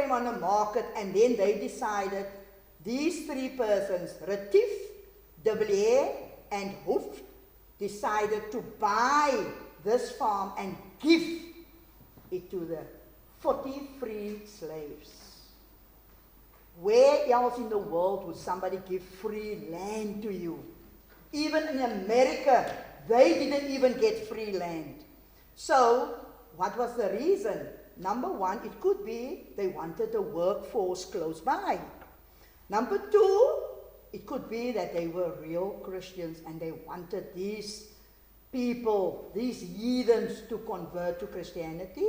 them on the market, and then they decided, these three persons, Retief, De Villiers, and Hoof, decided to buy this farm and give it to the 40 free slaves. Where else in the world would somebody give free land to you? Even in America, they didn't even get free land. So, what was the reason? Number one, it could be they wanted a workforce close by. Number two, it could be that they were real Christians and they wanted these people, these heathens, to convert to Christianity.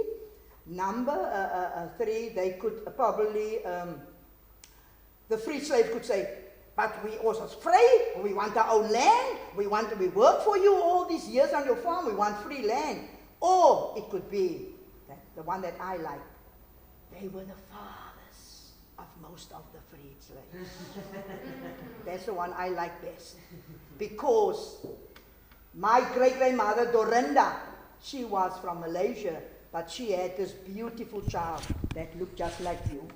Number three, they could probably, the free slave could say, but we also free, we want our own land, we work for you all these years on your farm, we want free land. Or it could be, that the one that I like, they were the fathers of most of the freed slaves. That's the one I like best. Because my great-grandmother, Dorinda, she was from Malaysia, but she had this beautiful child that looked just like you,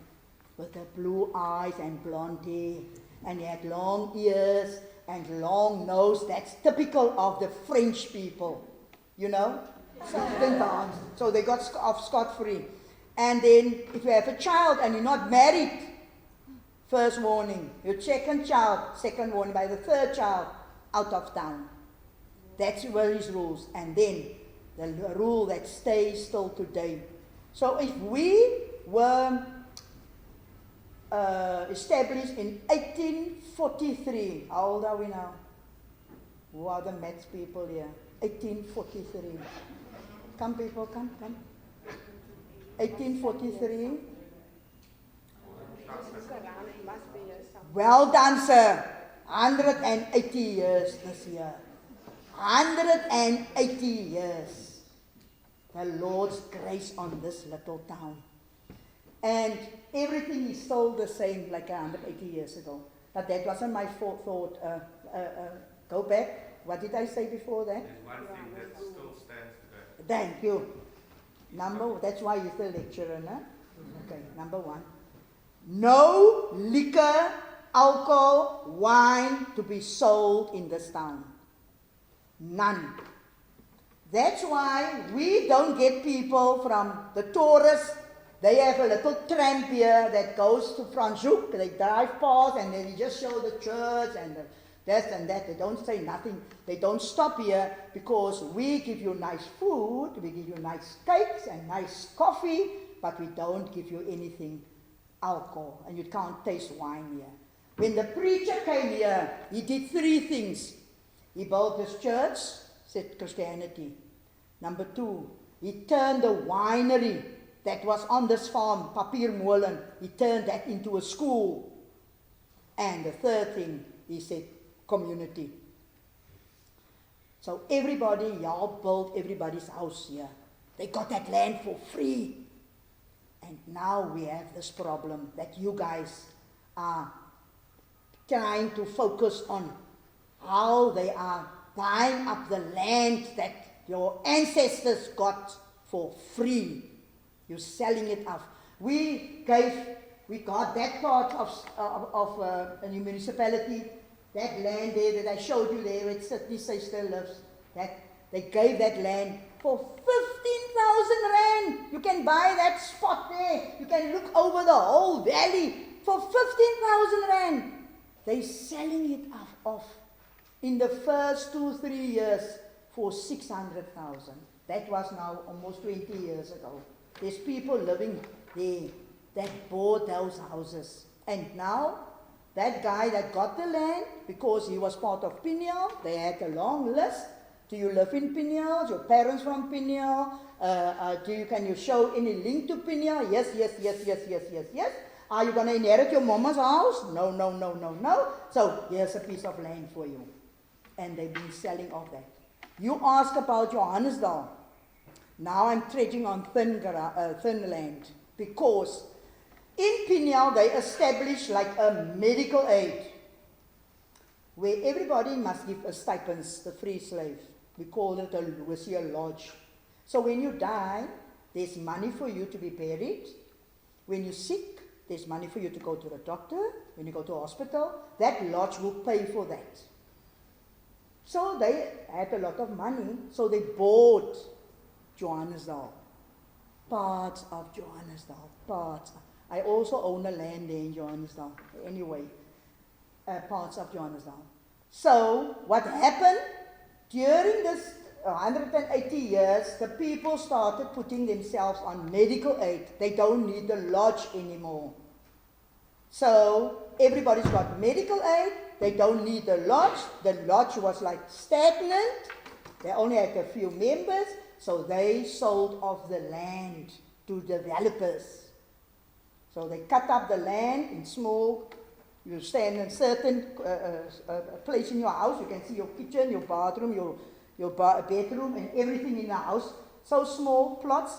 with the blue eyes and blonde hair, and he had long ears and long nose. That's typical of the French people, you know? So they got off scot-free. And then if you have a child and you're not married, first warning. Your second child, second warning. By the third child, out of town. That's were his rules. And then the rule that stays still today. So if we were established in 1843, how old are we now? Who are the maths people here? 1843. Come people, come. 1843. Well done, sir. 180 years this year. 180 years. The Lord's grace on this little town. And everything is still the same like 180 years ago. But that wasn't my thought. Go back. What did I say before that? There's one thing that still stands today. Thank you. That's why you're the lecturer, no? Okay, number one. No liquor, alcohol, wine to be sold in this town. None. That's why we don't get people from the tourists. They have a little tramp here that goes to Franschhoek. They drive past and then you just show the church and the this and that. They don't say nothing. They don't stop here because we give you nice food, we give you nice cakes and nice coffee, but we don't give you anything alcohol. And you can't taste wine here. When the preacher came here, he did three things. He built this church, said Christianity. Number two, he turned the winery that was on this farm, Papiermolen, he turned that into a school. And the third thing, he said, community. So everybody, y'all built everybody's house here. They got that land for free. And now we have this problem that you guys are trying to focus on how they are buying up the land that your ancestors got for free. You're selling it off. We got that part of a municipality, that land there that I showed you there, where Sydney still lives, that they gave that land for 15,000 rand. You can buy that spot there. You can look over the whole valley for 15,000 rand. They're selling it off in the first 2-3 years for 600,000. That was now almost 20 years ago. There's people living there that bought those houses. And now, that guy that got the land, because he was part of Pniel, they had a long list. Do you live in Pniel? Your parents from Pniel? Can you show any link to Pniel? Yes. Are you going to inherit your mama's house? No. So here's a piece of land for you. And they've been selling off that. You ask about Johannesdal. Now I'm treading on thin land. Because in Pniel they established like a medical aid. Where everybody must give a stipends, the free slave. We call it a Lucia Lodge. So when you die, there's money for you to be buried. When you're sick, there's money for you to go to the doctor. When you go to a hospital, that lodge will pay for that. So they had a lot of money, so they bought Johannesdal. Parts of Johannesdal, parts. I also own a land there in Johannesdal. Anyway, parts of Johannesdal. So what happened? During this 180 years, the people started putting themselves on medical aid. They don't need the lodge anymore. So everybody's got medical aid. They don't need the lodge. The lodge was like stagnant. They only had a few members. So they sold off the land to developers. So they cut up the land in small. You stand in a certain place in your house. You can see your kitchen, your bathroom, your bedroom, and everything in the house. So small plots,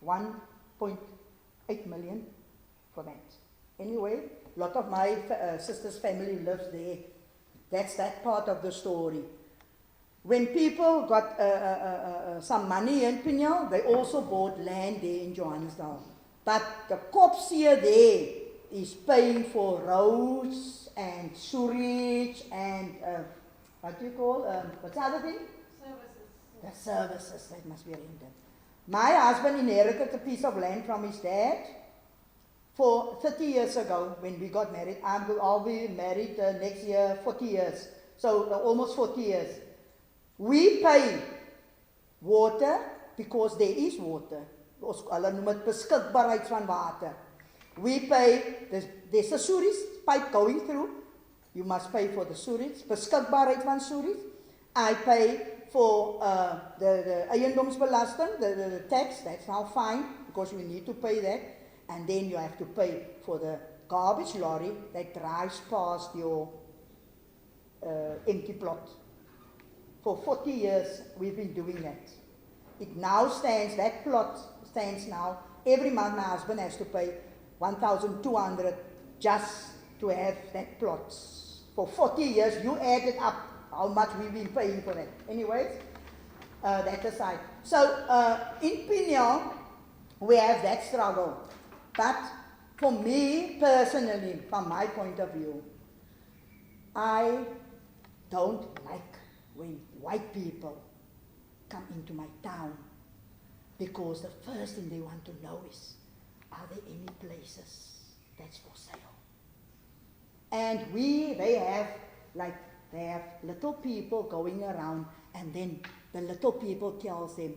1.8 million for that. Anyway, a lot of my sister's family lives there. That's that part of the story. When people got some money in Pniel, they also bought land there in Johannesdal. But the Kopseer there is paying for roads and sewage and what do you call, what's the other thing? Services. The services, that must be rented. My husband inherited a piece of land from his dad for 30 years ago when we got married. I'll be married next year, 40 years. So almost 40 years. We pay water because there is water. Hulle noem dit beskikbaarheid van water. We pay, there's a sewage pipe going through. You must pay for the sewage, beskikbaarheid van sewage. I pay for the eiendomsbelasting, the tax, that's now fine because we need to pay that. And then you have to pay for the garbage lorry that drives past your empty plot. For 40 years, we've been doing that. It now stands, that plot stands now, every month my husband has to pay 1,200 just to have that plot. For 40 years, you added up how much we've been paying for that. Anyways, that aside. So, in Pniel, we have that struggle. But for me, personally, from my point of view, I don't like when white people come into my town because the first thing they want to know is, are there any places that's for sale? And they have little people going around, and then the little people tells them,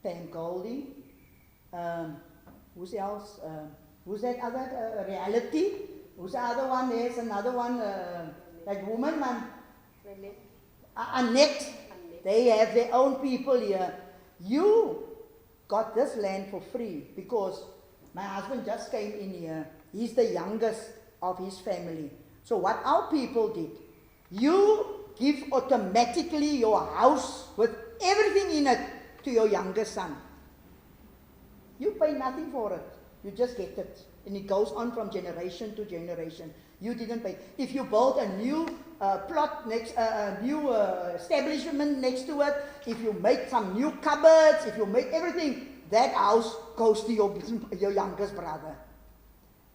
Pam Goldie, who's else? Who's that other reality? Who's the other one? There's another one, that woman, man. Annette. They have their own people here. You got this land for free because my husband just came in here. He's the youngest of his family. So what our people did, you give automatically your house with everything in it to your youngest son. You pay nothing for it. You just get it. And it goes on from generation to generation. You didn't pay. If you build a new plot next, a new establishment next to it, if you make some new cupboards, if you make everything, that house goes to your youngest brother.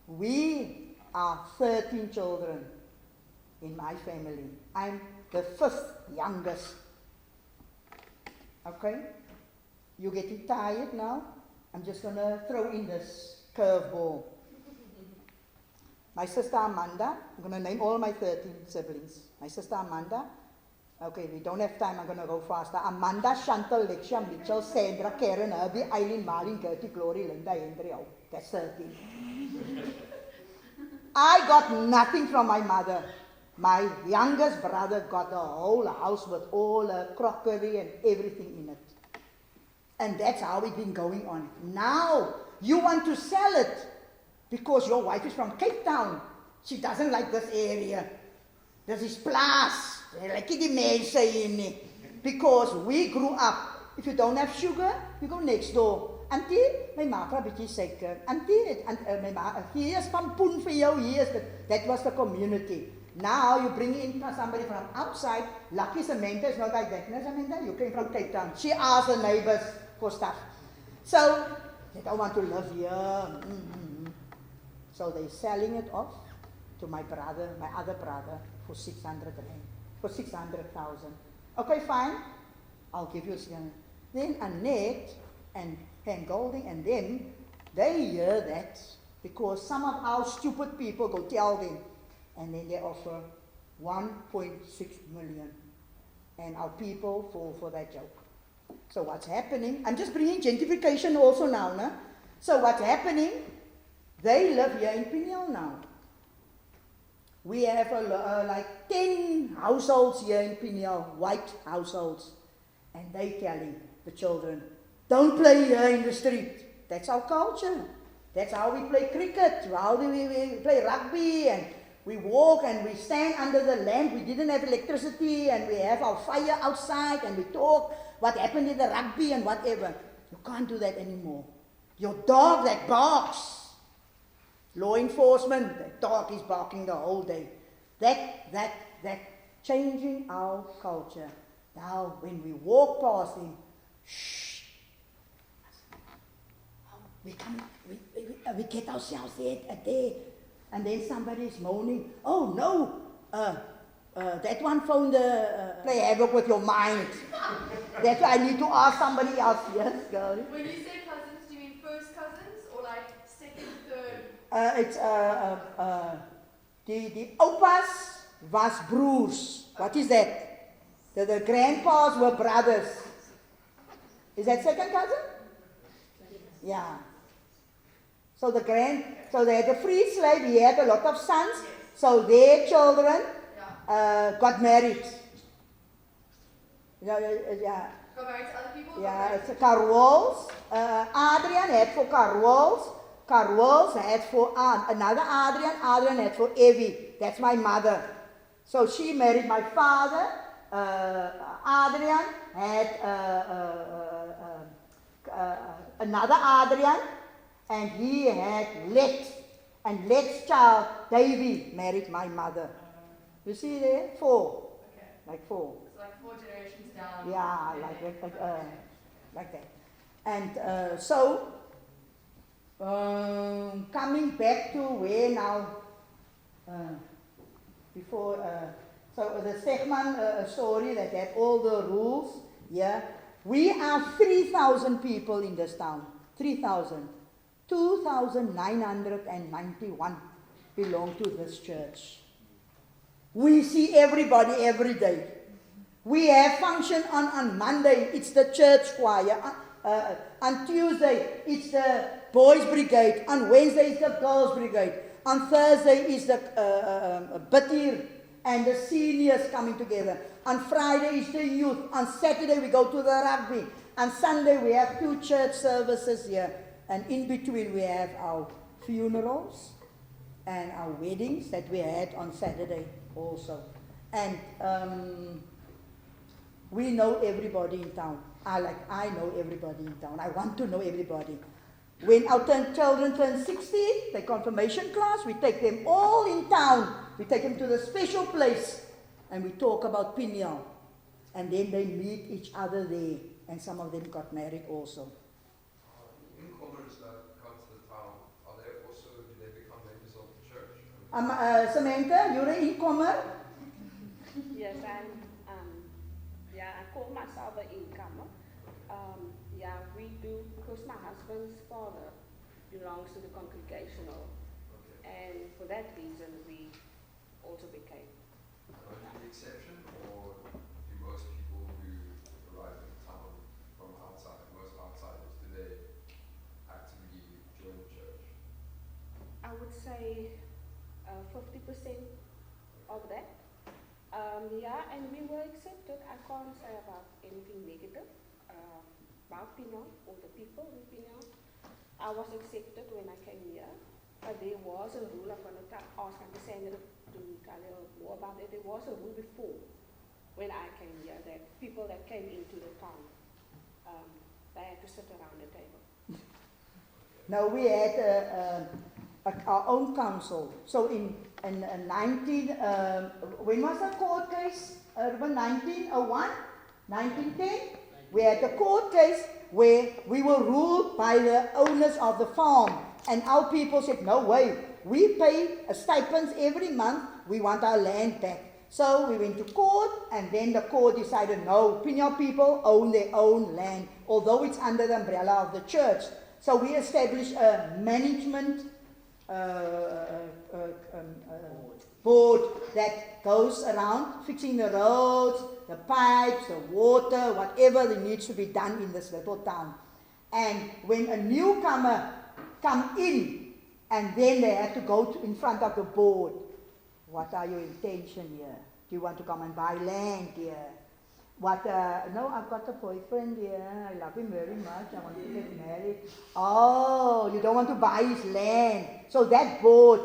We are 13 children in my family. I'm the 5th youngest. Okay? You getting tired now? I'm just going to throw in this curveball. My sister Amanda, I'm going to name all my 13 siblings. My sister Amanda, okay, we don't have time, I'm going to go faster. Amanda, Chantal, Lexia, Mitchell, Sandra, Karen, Herbie, Eileen, Marlene, Gertie, Glory, Linda, Henry, oh, that's 13. I got nothing from my mother. My youngest brother got the whole house with all the crockery and everything in it. And that's how it's been going on. Now, you want to sell it because your wife is from Cape Town. She doesn't like this area. This is plaas. Like die mense hier nie. Because we grew up. If you don't have sugar, you go next door. Auntie, my ma vra bietjie suiker. Auntie, my ma, hier is pampoen vir jou, hier is dit. That was the community. Now you bring in somebody from outside. Lucky Samantha is not like that. No, Samantha, you came from Cape Town. She asked the neighbors for stuff. So, they don't want to live here. So they're selling it off to my brother, my other brother, for 600 rand, for 600,000. Okay, fine. I'll give you 600. Then Annette and Golding and them, they hear that because some of our stupid people go tell them, and then they offer 1.6 million. And our people fall for that joke. So what's happening? I'm just bringing gentrification also now. No? So what's happening? They live here in Pniel now. We have like 10 households here in Pniel, white households. And they telling the children, don't play here in the street. That's our culture. That's how we play cricket, how we play rugby, and we walk and we stand under the lamp. We didn't have electricity, and we have our fire outside, and we talk what happened in the rugby and whatever. You can't do that anymore. Your dog that barks, law enforcement, that dog is barking the whole day. That changing our culture. Now, when we walk past him, shh. We get ourselves there, and then somebody is moaning, oh no, that one found play havoc with your mind. That's why I need to ask somebody else. Yes, girl. When you say cousins, do you mean first cousins or like second, third? It's the opas was broers. What is that? The grandpas were brothers. Is that second cousin? Yeah. So they had a free slave. He had a lot of sons. So their children got married. Got married to other people? Yeah, it's Carwol's. Adrian had for Carwol's. Carwol's had for another Adrian. Adrian had for Evie. That's my mother. So she married my father. Adrian had another Adrian. And he had Let. And Let's child, Davy, married my mother. You see there? 4. Okay. Like 4. It's like 4 generations down. Yeah, like that. And so, coming back to where now, before, so the Stegman story that had all the rules, yeah. We are 3,000 people in this town. 3,000. 2,991 belong to this church. We see everybody every day. We have function on Monday, it's the church choir. On Tuesday, it's the boys' brigade. On Wednesday, it's the girls' brigade. On Thursday, is the Batir and the seniors coming together. On Friday, is the youth. On Saturday, we go to the rugby. On Sunday, we have 2 church services here. And in between, we have our funerals and our weddings that we had on Saturday also. And we know everybody in town. I know everybody in town. I want to know everybody. When our children turn 16, the confirmation class, we take them all in town. We take them to the special place and we talk about Pniel. And then they meet each other there. And some of them got married also. Incomers that come to the town, do they become members of the church? Samantha, you're an incomer? Yes, I call myself an incomer. We do, because my husband's father belongs to the Congregational, and for that reason we also became. Are you the exception, or do most people who arrive in town from outside, most outsiders, do they actively join the church? I would say 50% of that. And we were accepted. I can't say about anything negative about Pniel or the people in Pniel. I was accepted when I came here, but there was a rule. I'm going to ask Cassandra to tell you more about it. There was a rule before when I came here that people that came into the town, they had to sit around the table. No, we had our own council. So in 19, when was the court case? 1901? 1910? We had a court case where we were ruled by the owners of the farm. And our people said, no way, we pay a stipends every month, we want our land back. So we went to court, and then the court decided, no, Pniel people own their own land, although it's under the umbrella of the church. So we established a management board that goes around fixing the roads, the pipes, the water, whatever that needs to be done in this little town. And when a newcomer come in, and then they have to go in front of the board. What are your intention here? Do you want to come and buy land here? No, I've got a boyfriend here. I love him very much. I want to get married. Oh, you don't want to buy his land. So that board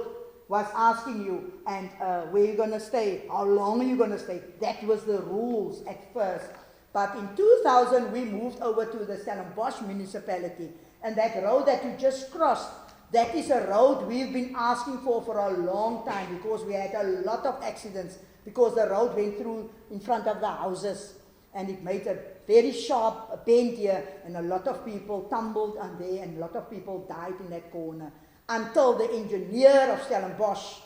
was asking you, and where are you going to stay? How long are you going to stay? That was the rules at first. But in 2000, we moved over to the Stellenbosch municipality. And that road that you just crossed, that is a road we've been asking for a long time, because we had a lot of accidents, because the road went through in front of the houses, and it made a very sharp bend here, and a lot of people tumbled on there, and a lot of people died in that corner, until the engineer of Stellenbosch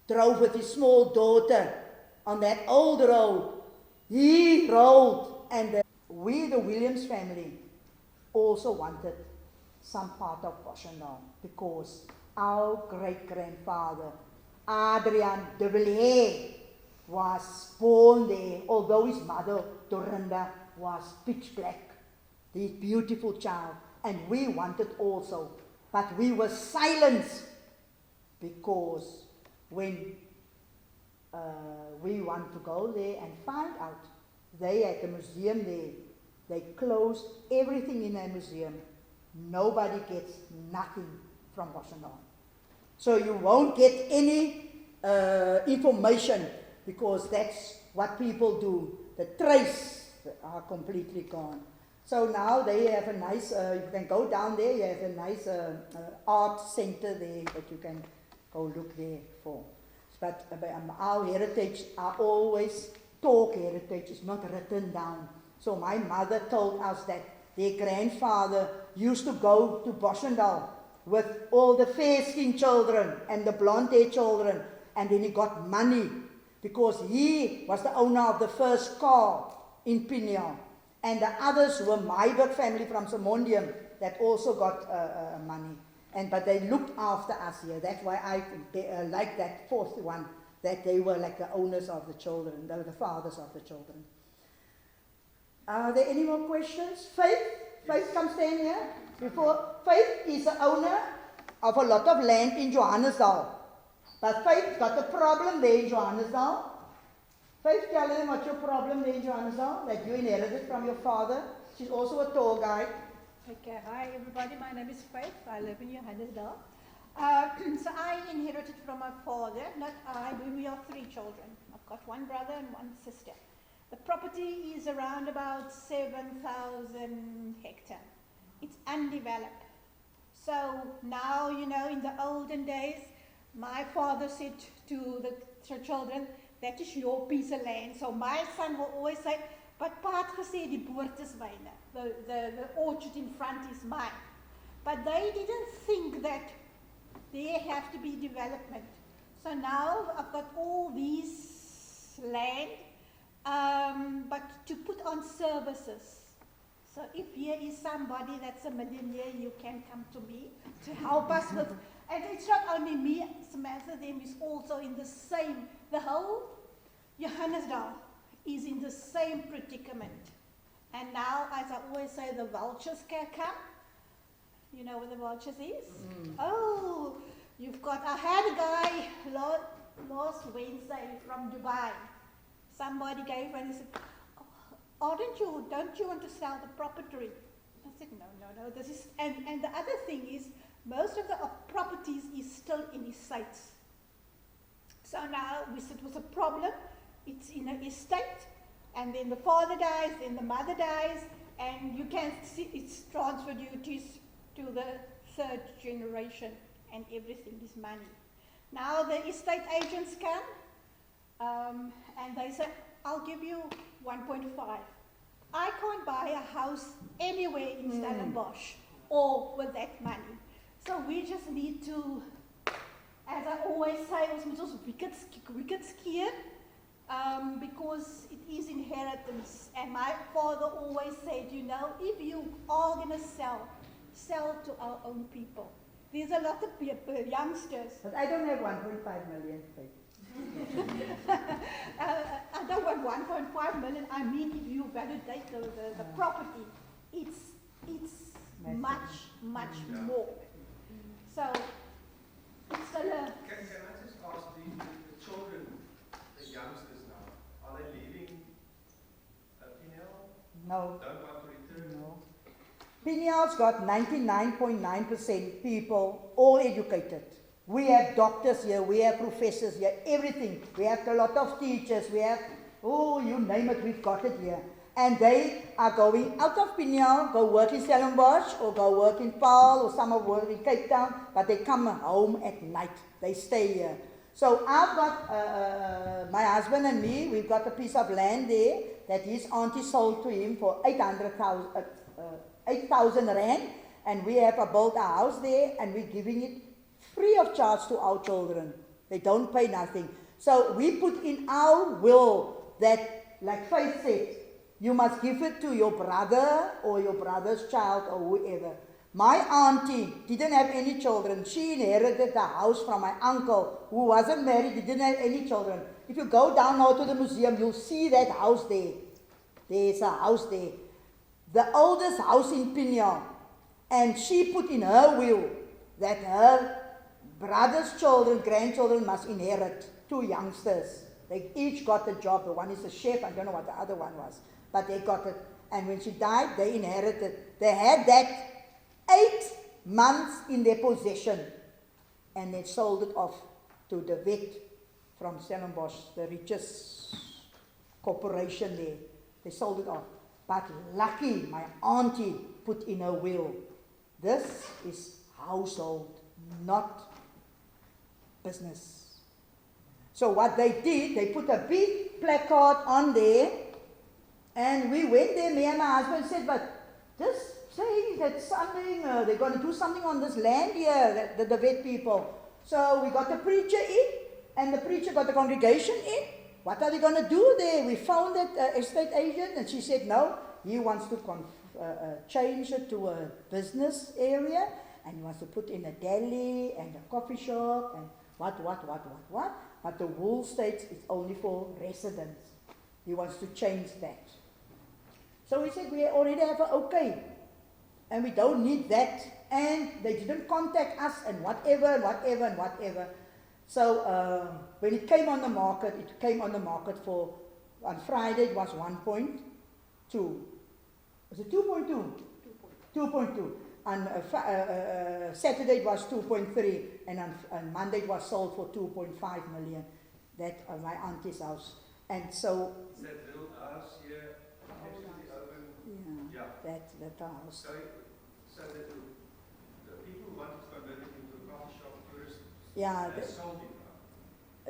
drove with his small daughter on that old road. He rode, and we, the Williams family, also wanted some part of Boshendal, because our great-grandfather, Adrian de Villiers, was born there, although his mother, Dorinda, was pitch black, this beautiful child, and we wanted also, but we were silenced, because when we want to go there and find out, they had a museum there, they closed everything in their museum. Nobody gets nothing from Boshendal. So you won't get any information, because that's what people do. The trace are completely gone. So now they have a nice, you can go down there, you have a nice art center there that you can go look there for. But our heritage are always talk heritage, it's not written down. So my mother told us that their grandfather used to go to Boshendal with all the fair-skinned children and the blonde-haired children, and then he got money, because he was the owner of the first car in Pniel, and the others were Myburg family from Simondium that also got money. But they looked after us here. That's why I like that fourth one, that they were like the owners of the children, the fathers of the children. Are there any more questions? Faith? Faith, come stand here. Faith is the owner of a lot of land in Johannesdal. But Faith got a problem there in Johannesdal. Faith, tell them what's your problem there in Johannesdal that you inherited from your father. She's also a tour guide. Okay, hi everybody, my name is Faith, I live in Johannesdal. So I inherited from my father, not I, we are 3 children. I've got 1 brother and 1 sister. The property is around about 7,000 hectares. It's undeveloped. So now, you know, in the olden days, my father said to the children, that is your piece of land. So my son will always say, but pa het gesê die boord is myne. The orchard in front is mine. But they didn't think that there have to be development. So now I've got all these land, but to put on services. So if here is somebody that's a millionaire, you can come to me to help us with, and it's not only me, Samantha, them is also in the same, the whole Johannesdal is in the same predicament. And now, as I always say, the vultures can come. You know what the vultures is? Oh, you've got, I had a guy last Wednesday from Dubai. Somebody gave and he said, oh, don't you want to sell the property? I said, no, this is, and the other thing is, most of the properties is still in estates. So now we said it was a problem, it's in an estate, and then the father dies, then the mother dies, and you can see it's transfer duties to the 3rd generation, and everything is money. Now the estate agents come, and they say, I'll give you 1.5. I can't buy a house anywhere in Stellenbosch or with that money. So we just need to, as I always say, ons moet ons wicked skeer, because it is inheritance. And my father always said, you know, if you are going to sell to our own people. There's a lot of people, youngsters. But I don't have 1.5 million. I don't want 1.5 million. I mean, if you validate the property, it's much more. So it's gonna. Can I just ask the children, the youngsters now, are they leaving Pniel? No. Don't want to return? No. Pniel's got 99.9% people, all educated. We have doctors here, we have professors here, everything. We have a lot of teachers, we have, oh, you name it, we've got it here. And they are going out of Pniel, go work in Stellenbosch, or go work in Paarl, or some of work in Cape Town, but they come home at night. They stay here. So I've got, my husband and me, we've got a piece of land there that his auntie sold to him for 8,000 rand, and we have built a house there, and we're giving it free of charge to our children. They don't pay nothing. So we put in our will that, like Faith said, you must give it to your brother or your brother's child or whoever. My auntie didn't have any children. She inherited the house from my uncle who wasn't married, didn't have any children. If you go down now to the museum, you'll see that house there. There's a house there. The oldest house in Pniel. And she put in her will that her brother's children, grandchildren must inherit, 2 youngsters. They each got a job. The one is a chef, I don't know what the other one was. But they got it. And when she died, they inherited. They had that 8 months in their possession. And they sold it off to the vet from Stellenbosch, the richest corporation there. They sold it off. But lucky, my auntie put in her will. This is household, not business. So what they did, they put a big placard on there, and we went there, me and my husband said, but just saying that something, they're going to do something on this land here, the vet people. So we got the preacher in, and the preacher got the congregation in. What are they going to do there? We found that estate agent, and she said, no, he wants to change it to a business area, and he wants to put in a deli and a coffee shop, and what. But the wool states it's only for residents. He wants to change that. So we said, we already have an okay, and we don't need that. And they didn't contact us, and whatever. So when it came on the market for, on Friday it was 1.2. Was it 2.2? 2.2. On Saturday it was 2.3, and on Monday it was sold for 2.5 million. That my auntie's house. And so Is that little house here next to the open? yeah, that house. So the people who wanted to convert it into a coffee shop, tourists, Yeah. they sold it now.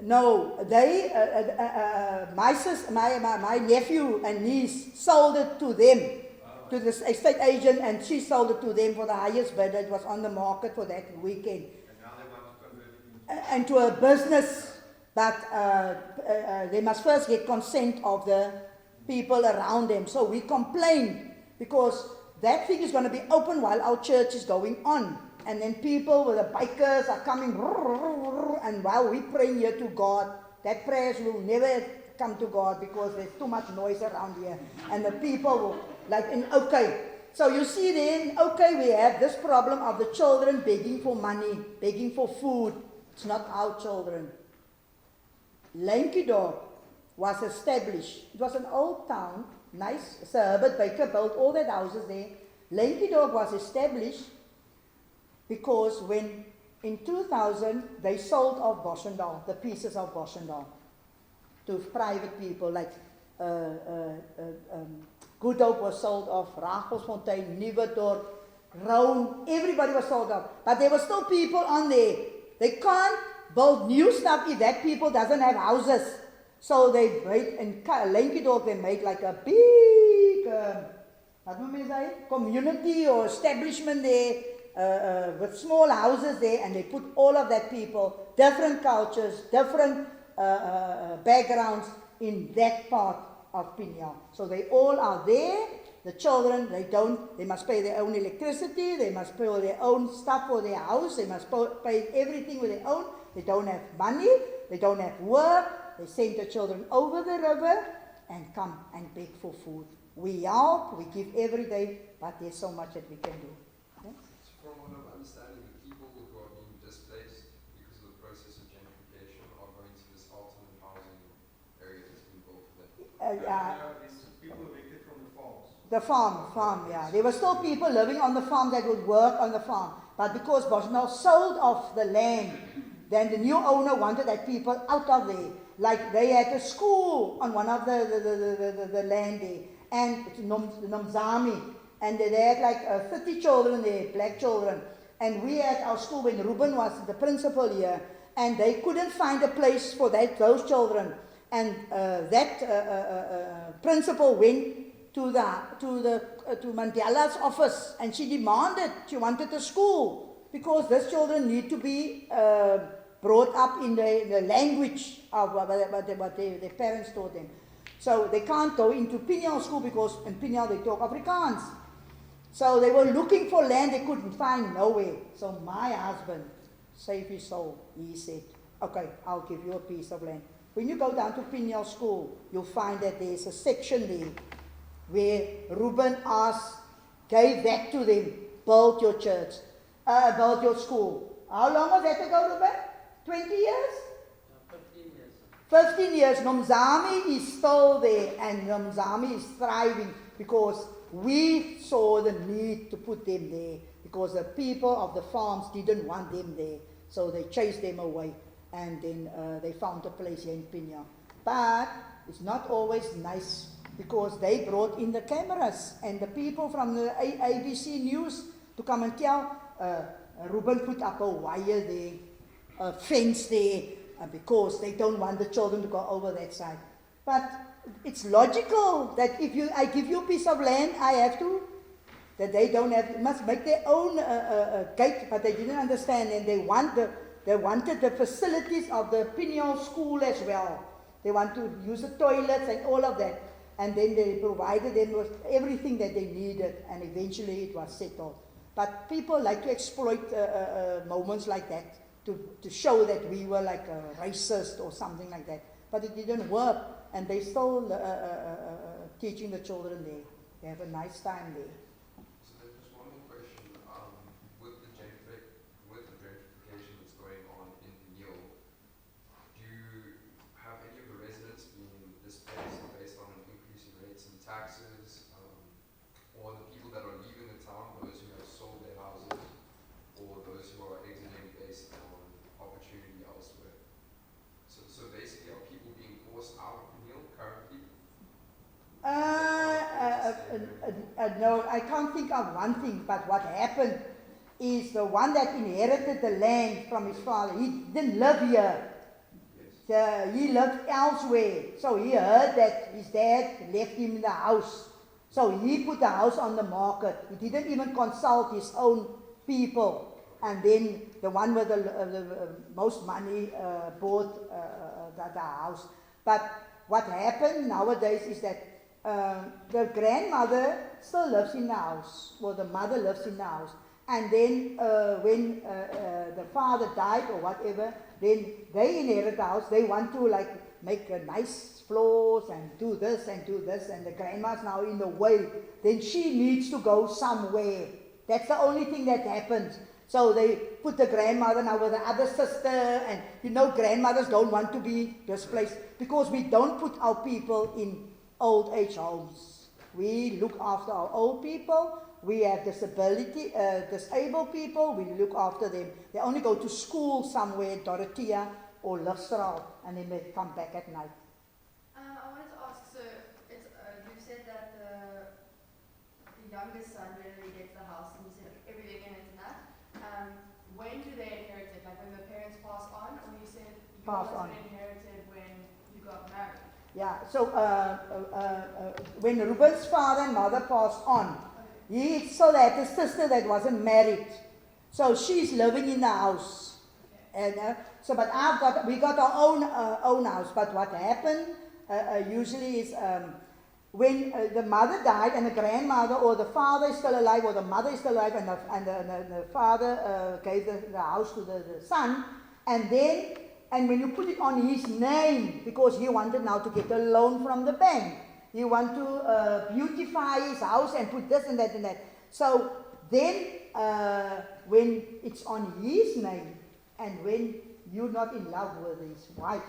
No, they, my nephew and niece sold it to them, to the estate agent, and she sold it to them for the highest bidder. It was on the market for that weekend. And now they want to convert it into... Into a business, but they must first get consent of the people around them. So we complained, because that thing is going to be open while our church is going on. And then people with the bikers are coming, and while we pray here to God, that prayers will never come to God because there's too much noise around here. And the people will, like in okay. So you see then, okay, we have this problem of the children begging for money, begging for food. It's not our children. Lankydorp was established. It was an old town, nice. Sir Herbert Baker built all that houses there. Lankydorp was established because when in 2000 they sold off Boschendal, the pieces of Boschendal, to private people like Good Hope was sold off, Rachelsfontein, Nieuwedorp, Roan, everybody was sold off. But there were still people on there. They can't build new stuff if that people doesn't have houses. So they made, in Lankydorp, they made like a big, what do you say, community or establishment there. with small houses there, and they put all of that people, different cultures, different backgrounds in that part of Pniel. So they all are there. The children, they must pay their own electricity, they must pay their own stuff for their house, they must pay everything with their own. They don't have money, they don't have work. They send the children over the river and come and beg for food. We help, we give every day, but there's so much that we can do. Okay? So from what I'm understanding, the people who are being displaced because of the process of gentrification are going to this alternate housing area that's been built for them. These people evicted from the farms. The farm, yeah. There were still people living on the farm that would work on the farm. But because Bosnell sold off the land, then the new owner wanted that people out of there. Like they had a school on one of the land there, and it's Nomzami, and they had like 30 children there, black children. And we had our school when Ruben was the principal here, and they couldn't find a place for those children. And that principal went to Mandela's office, and she wanted a school, because these children need to be brought up in the language of what their parents taught them. So they can't go into Pniel school because in Pniel they talk Afrikaans. So they were looking for land, they couldn't find nowhere. So my husband, save his soul, he said, okay, I'll give you a piece of land. When you go down to Pniel school, you'll find that there's a section there where Ruben gave that to them, build your church, build your school. How long was that ago, Ruben? 20 years? 15 years. 15 years. Nomzami is still there, and Nomzami is thriving because we saw the need to put them there, because the people of the farms didn't want them there. So they chased them away, and then they found a place here in Pniel. But it's not always nice, because they brought in the cameras and the people from the ABC News to come and tell. Ruben put up a wire there, a fence there, because they don't want the children to go over that side. But it's logical that if I give you a piece of land, I have to, that they don't have, must make their own gate, but they didn't understand, and they wanted the facilities of the Pniel school as well. They want to use the toilets and all of that. And then they provided them with everything that they needed, and eventually it was settled. But people like to exploit moments like that to show that we were like a racist or something like that. But it didn't work, and they still teaching the children there. They have a nice time there. So then just one more question. With the gentrification that's going on in Pniel, do you have any of the residents being displaced based on an increase in rates and taxes, or the people that are leaving the town, those who have sold their houses, or those who are exiting based on opportunity elsewhere? So basically, are people being forced out of Pniel currently? No, I can't think of one thing, but what happened is the one that inherited the land from his father, he didn't live here. He lived elsewhere. So he heard that his dad left him the house. So he put the house on the market. He didn't even consult his own people. And then the one with the most money bought the house. But what happened nowadays is that the grandmother still lives in the house, or the mother lives in the house. And then when the father died or whatever, then they inherit the house. They want to like make a nice floors and do this, and the grandma's now in the way. Then she needs to go somewhere. That's the only thing that happens. So they put the grandmother now with the other sister, and grandmothers don't want to be displaced, because we don't put our people in old age homes. We look after our old people. We have disabled people, we look after them. They only go to school somewhere, Dorothea or Lustral, and then they come back at night. I wanted to ask, so you said that the youngest son really gets the house, and you said everything in it and that. When do they inherit it? Like when the parents pass on, or you said yours would inherit it when you got married? Yeah, so when Ruben's father and mother passed on, he still had a sister that wasn't married. So she's living in the house. And but we got our own house. But what happened usually is when the mother died and the grandmother or the father is still alive or the mother is still alive and the father gave the house to the son, and when you put it on his name, because he wanted now to get a loan from the bank, he want to beautify his house and put this and that and that. So then when it's on his name and when you're not in love with his wife,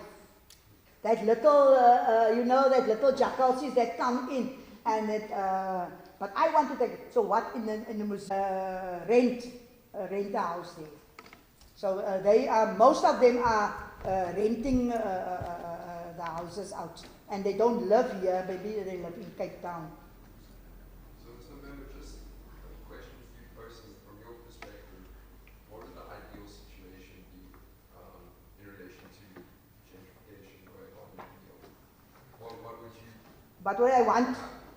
that little, that little jackalsies that come in and that, but I want to take it. So what in the rent a house there. So most of them are renting the houses out. And they don't live here, maybe they live in Cape Town. So it's November, just a question for you personally, from your perspective, what would the ideal situation be in relation to gentrification going on in Pniel? What would you... But what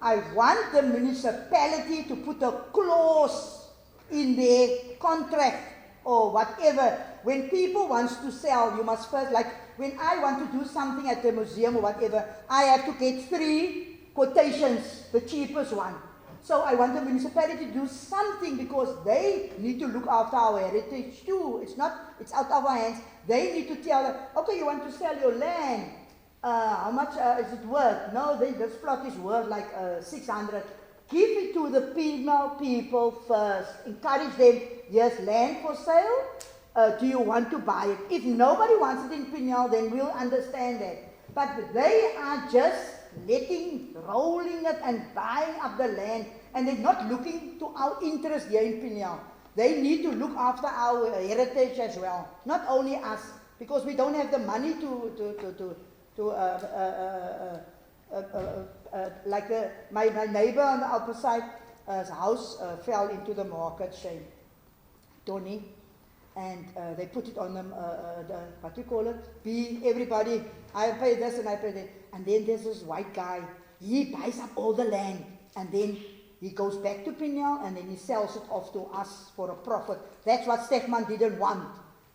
I want the municipality to put a clause in their contract or whatever. When people wants to sell, you must first, like when I want to do something at the museum or whatever, I have to get 3 quotations, the cheapest one. So I want the municipality to do something because they need to look after our heritage too. It's out of our hands. They need to tell them, okay, you want to sell your land. How much is it worth? No, this plot is worth like 600. Give it to the Pniel people first. Encourage them. Yes, land for sale. Do you want to buy it? If nobody wants it in Pniel, then we'll understand that. But they are just rolling it and buying up the land, and they're not looking to our interest here in Pniel. They need to look after our heritage as well, not only us, because we don't have the money like my neighbor on the opposite house fell into the market, shame, Tony. And they put it on them, what do you call it? Everybody, I pay this and I pay that. And then there's this white guy, he buys up all the land. And then he goes back to Pniel and then he sells it off to us for a profit. That's what Stefan didn't want,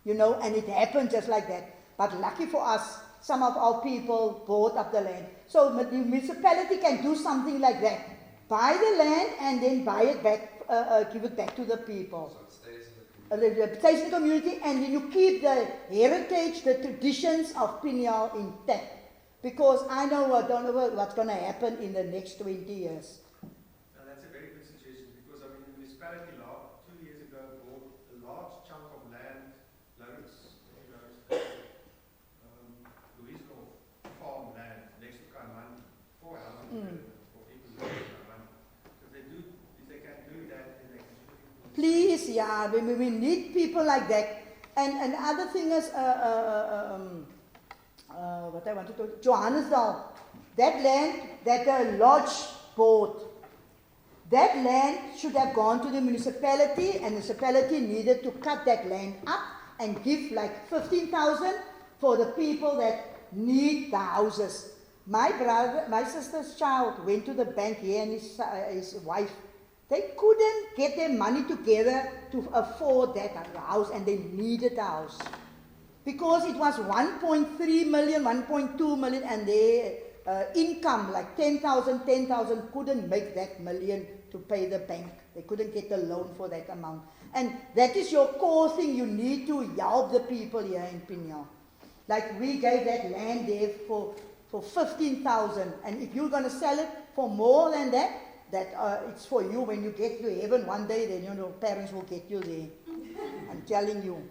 and it happened just like that. But lucky for us, some of our people bought up the land. So the municipality can do something like that. Buy the land and then buy it back, give it back to the people. So it stays in the community. It stays in the community, and then you keep the heritage, the traditions of Pniel intact. Because I don't know what's going to happen in the next 20 years. Now that's a very good suggestion because the municipality 2 years ago bought a large chunk of land, Louisville farm land next to Kaimani, 4 houses for people who live in Kaimani. So if they can do that, then they can. Please, yeah, we need people like that. And the other thing is, what I want to talk, Johannesdal, that land that the lodge bought, that land should have gone to the municipality, and the municipality needed to cut that land up and give like 15,000 for the people that need the houses. My sister's child went to the bank here and his wife. They couldn't get their money together to afford that house, and they needed a house. Because it was 1.3 million, 1.2 million, and their income, like 10,000, couldn't make that million to pay the bank. They couldn't get a loan for that amount. And that is your core thing. You need to help the people here in Pniel. Like we gave that land there for 15,000. And if you're going to sell it for more than that, it's for you. When you get to heaven one day, then parents will get you there. I'm telling you.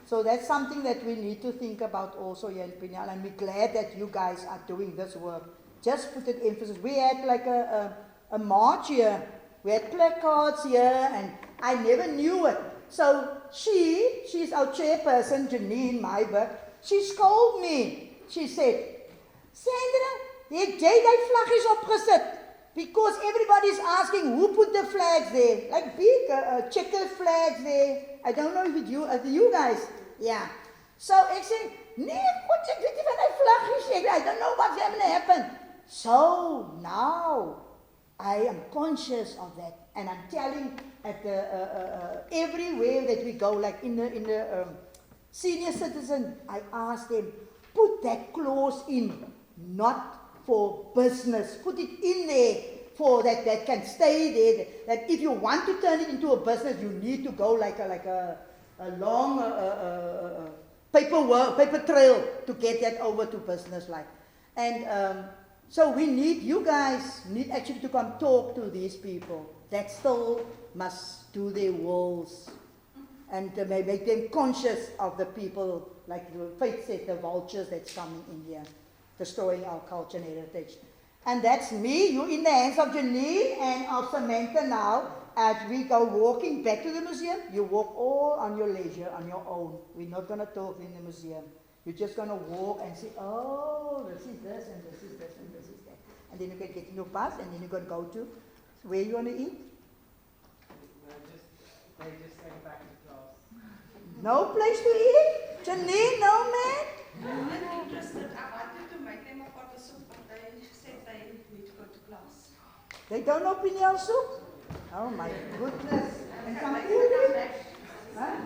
So that's something that we need to think about also here in Pniel, and we're glad that you guys are doing this work. Just put an emphasis. We had like a march here. We had placards here, and I never knew it. So she's our chairperson, Janine Meiberg, she scolded me. She said, Sandra, het jy die vlaggies opgesit? Because everybody's asking who put the flags there. Like big checkered flags there. I don't know if it's you guys. Yeah. So I said, nee, wat ek weet nie van die vlaggies nie. I don't know what's going to happen. So now I am conscious of that. And I'm telling at the everywhere that we go, like in the senior citizen, I ask them, put that clause in, not for business. Put it in there for that can stay there. That if you want to turn it into a business, you need to go like a long paper trail to get that over to business like. And so we need, you guys need actually to come talk to these people that still must do their wills and make them conscious of the people, like Faith said, the vultures that's coming in here, destroying our culture and heritage. And that's me. You're in the hands of Janine and of Samantha now. As we go walking back to the museum, you walk all on your leisure, on your own. We're not going to talk in the museum. You're just going to walk and say, oh, this is this, and this is this, and this is that. And then you can get in your bus, and then you're going to go to where you want to eat. They just going back to class. No place to eat? Janine, no man? I'm not interested. I wanted to make them a pot of soup, but they said they need to go to class. They don't know Pniel soup? Oh my goodness. And some food? Huh?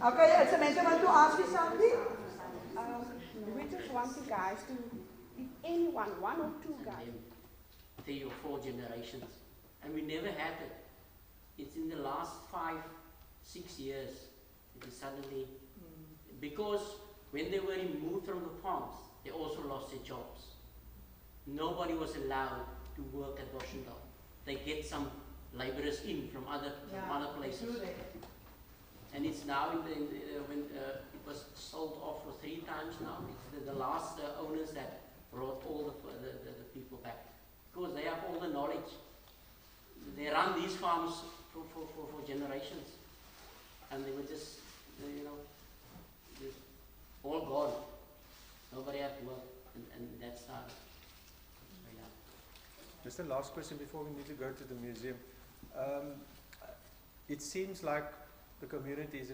Okay, Samantha, want to ask you something? We just want you guys to, if anyone, one or two guys. 3 or 4 generations. And we never had it. It's in the last 5, 6 years. It is suddenly, because when they were removed from the farms, they also lost their jobs. Nobody was allowed to work at Rosendal. They get some laborers in from other places. And it's now when it was sold off for 3 times now. It's the last owners that brought all the people back, because they have all the knowledge. They run these farms for generations, and they were just just all gone. Nobody had to work, and that started. Just a last question before we need to go to the museum. It seems like the community is